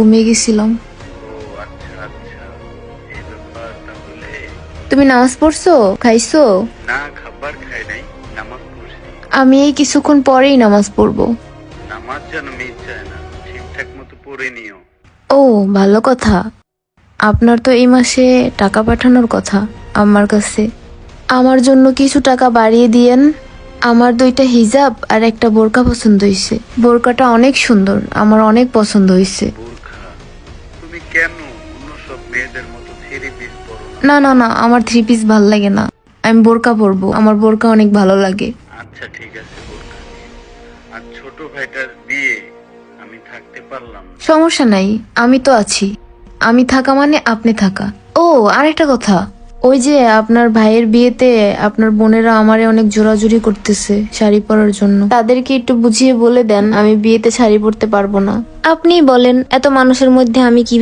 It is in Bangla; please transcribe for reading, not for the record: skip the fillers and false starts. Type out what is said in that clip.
ঘুমিয়ে গেছিলাম। ও আচ্ছা আচ্ছা, এই ব্যাপার তাহলে। তুমি নামাজ পড়ছো, খাইছো? না, খাবার খাই নাই, নামাজ পড়ছি। আমি এই কিছুক্ষণ পরেই নামাজ পড়বো। নামাজ যেন মিস যায় না, ঠিকঠাক মতো পড়ে নিও। ও, ভালো কথা। আপনার তো এই মাসে টাকা পাঠানোর কথা আমার কাছে। আমার জন্য কিছু টাকা বাড়িয়ে দিয়েন। আমার 2টা হিজাব আর একটা বোরকা পছন্দ হয়েছে। বোরকাটা অনেক সুন্দর, আমার অনেক পছন্দ হয়েছে। বোরখা? তুমি কেন অন্য সব মেয়েদের মতো থ্রি পিস পরো না? না না না, আমার 3 পিস ভাল লাগে না। আমি বোরকা পরবো, আমার বোরকা অনেক ভালো লাগে। আচ্ছা ঠিক আছে, বোরখা নিয়ে। আর ছোট ভাইটার বিয়ে, আমি থাকতে পারলাম না। সমস্যা নাই, আমি তো আছি। আমি থাকা মানে আপনি থাকা। ও, আরেকটা কথা, ওই যে আপনার ভাইয়ের বিয়েতে আপনার বোনেরা আমারে অনেক জোরাজুরি করতেছে শাড়ি পরার জন্য। তাদেরকে একটু বুঝিয়ে বলে দেন আমি বিয়েতে শাড়ি পরতে পারবো না। আপনিই বলেন, এত মানুষের মধ্যে আমি কিভাবে